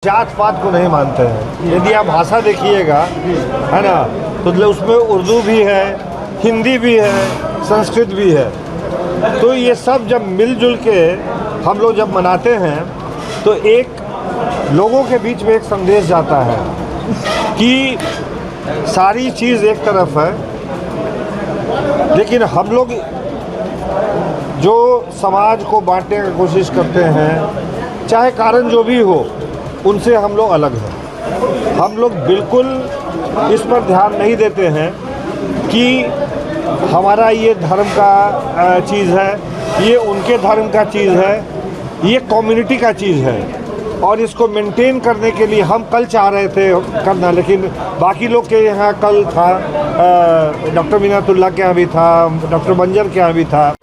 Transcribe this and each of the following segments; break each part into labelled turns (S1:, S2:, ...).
S1: जात पात को नहीं मानते हैं। यदि आप भाषा देखिएगा, है ना, तो उसमें उर्दू भी है, हिंदी भी है, संस्कृत भी है। तो ये सब जब मिलजुल के हम लोग जब मनाते हैं तो एक लोगों के बीच में एक संदेश जाता है कि सारी चीज़ एक तरफ है, लेकिन हम लोग जो समाज को बांटने की कोशिश करते हैं, चाहे कारण जो भी हो, उनसे हम लोग अलग हैं। हम लोग बिल्कुल इस पर ध्यान नहीं देते हैं कि हमारा ये धर्म का चीज़ है, ये उनके धर्म का चीज़ है, ये कम्युनिटी का चीज़ है, और इसको मेंटेन करने के लिए हम कल चाह रहे थे करना, लेकिन बाकी लोग के यहाँ कल था, डॉक्टर मिन्नातुल्लाह के यहाँ भी था, डॉक्टर बंजर के यहाँ भी था।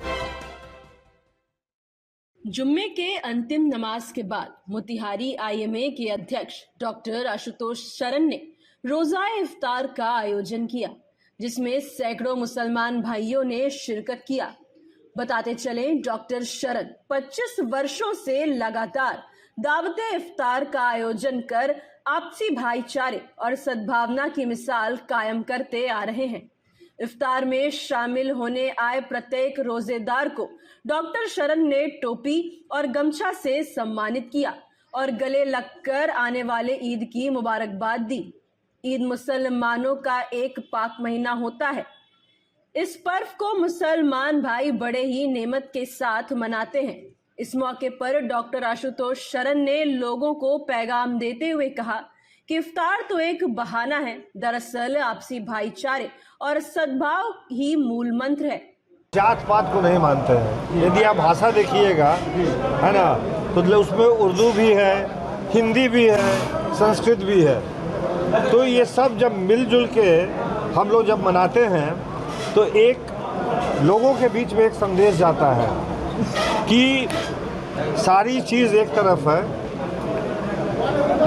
S2: जुम्मे के अंतिम नमाज के बाद मोतिहारी आईएमए के अध्यक्ष डॉक्टर आशुतोष शरण ने रोजा इफ्तार का आयोजन किया, जिसमें सैकड़ों मुसलमान भाइयों ने शिरकत किया। बताते चले, डॉक्टर शरण 25 वर्षों से लगातार दावत इफ्तार का आयोजन कर आपसी भाईचारे और सद्भावना की मिसाल कायम करते आ रहे हैं। इफ्तार में शामिल होने आए प्रत्येक रोजेदार को डॉक्टर शरण ने टोपी और गमछा से सम्मानित किया और गले लगकर आने वाले ईद की मुबारकबाद दी। ईद मुसलमानों का एक पाक महीना होता है। इस पर्व को मुसलमान भाई बड़े ही नेमत के साथ मनाते हैं। इस मौके पर डॉक्टर आशुतोष शरण ने लोगों को पैगाम देते हुए कहा कि इफ्तार तो एक बहाना है, दरअसल आपसी भाईचारे और सद्भाव ही मूल मंत्र है।
S1: जात पात को नहीं मानते हैं। यदि आप भाषा देखिएगा, है ना, तो उसमें उर्दू भी है, हिंदी भी है, संस्कृत भी है। तो ये सब जब मिलजुल के हम लोग जब मनाते हैं तो एक लोगों के बीच में एक संदेश जाता है कि सारी चीज़ एक तरफ है,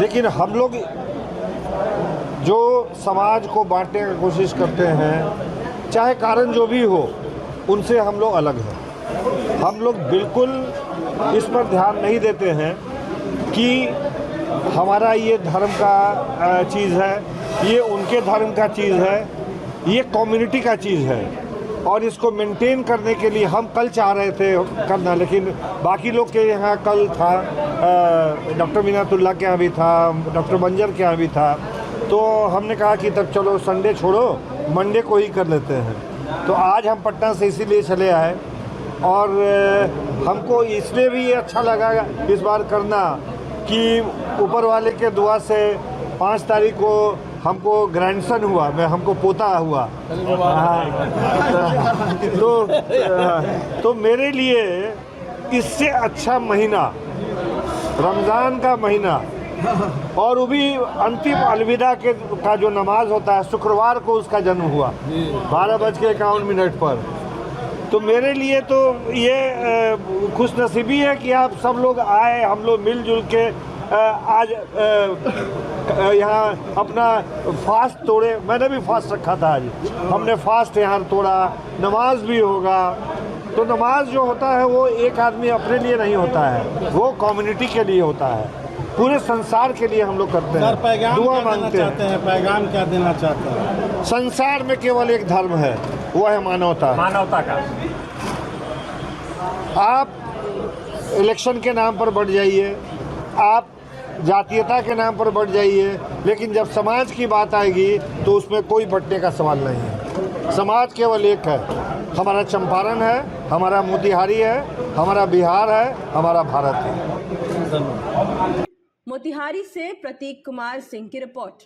S1: लेकिन हम लोग जो समाज को बांटने की कोशिश करते हैं, चाहे कारण जो भी हो, उनसे हम लोग अलग हैं। हम लोग बिल्कुल इस पर ध्यान नहीं देते हैं कि हमारा ये धर्म का चीज़ है, ये उनके धर्म का चीज़ है, ये कम्युनिटी का चीज़ है, और इसको मेंटेन करने के लिए हम कल चाह रहे थे करना, लेकिन बाकी लोग के यहाँ कल था, डॉक्टर मिन्नातुल्लाह के यहाँ भी था, डॉक्टर बंजर के यहाँ भी था। तो हमने कहा कि तब चलो संडे छोड़ो, मंडे को ही कर लेते हैं। तो आज हम पटना से इसीलिए चले आए, और हमको इसलिए भी अच्छा लगा इस बार करना कि ऊपर वाले के दुआ से 5 तारीख को हमको ग्रैंडसन हुआ, हमको पोता हुआ। तो मेरे लिए इससे अच्छा महीना रमज़ान का महीना, और वो भी अंतिम अलविदा का जो नमाज होता है, शुक्रवार को उसका जन्म हुआ 12:51 पर। तो मेरे लिए तो ये खुशनसीबी है कि आप सब लोग आए, हम लोग मिलजुल के आज यहाँ अपना फास्ट तोड़े। मैंने भी फास्ट रखा था, आज हमने फास्ट यहाँ तोड़ा। नमाज भी होगा, तो नमाज जो होता है वो एक आदमी अपने लिए नहीं होता है, वो कम्युनिटी के लिए होता है, पूरे संसार के लिए हम लोग करते हैं, दुआ मांगते हैं।
S3: पैगाम क्या देना चाहते हैं?
S1: संसार में केवल एक धर्म है, वो है मानवता।
S3: मानवता का।
S1: आप इलेक्शन के नाम पर बढ़ जाइए, आप जातीयता के नाम पर बढ़ जाइए, लेकिन जब समाज की बात आएगी तो उसमें कोई बंटने का सवाल नहीं है। समाज केवल एक है। हमारा चंपारण है, हमारा मोतिहारी है, हमारा बिहार है, हमारा भारत है।
S2: मोतिहारी से प्रतीक कुमार सिंह की रिपोर्ट।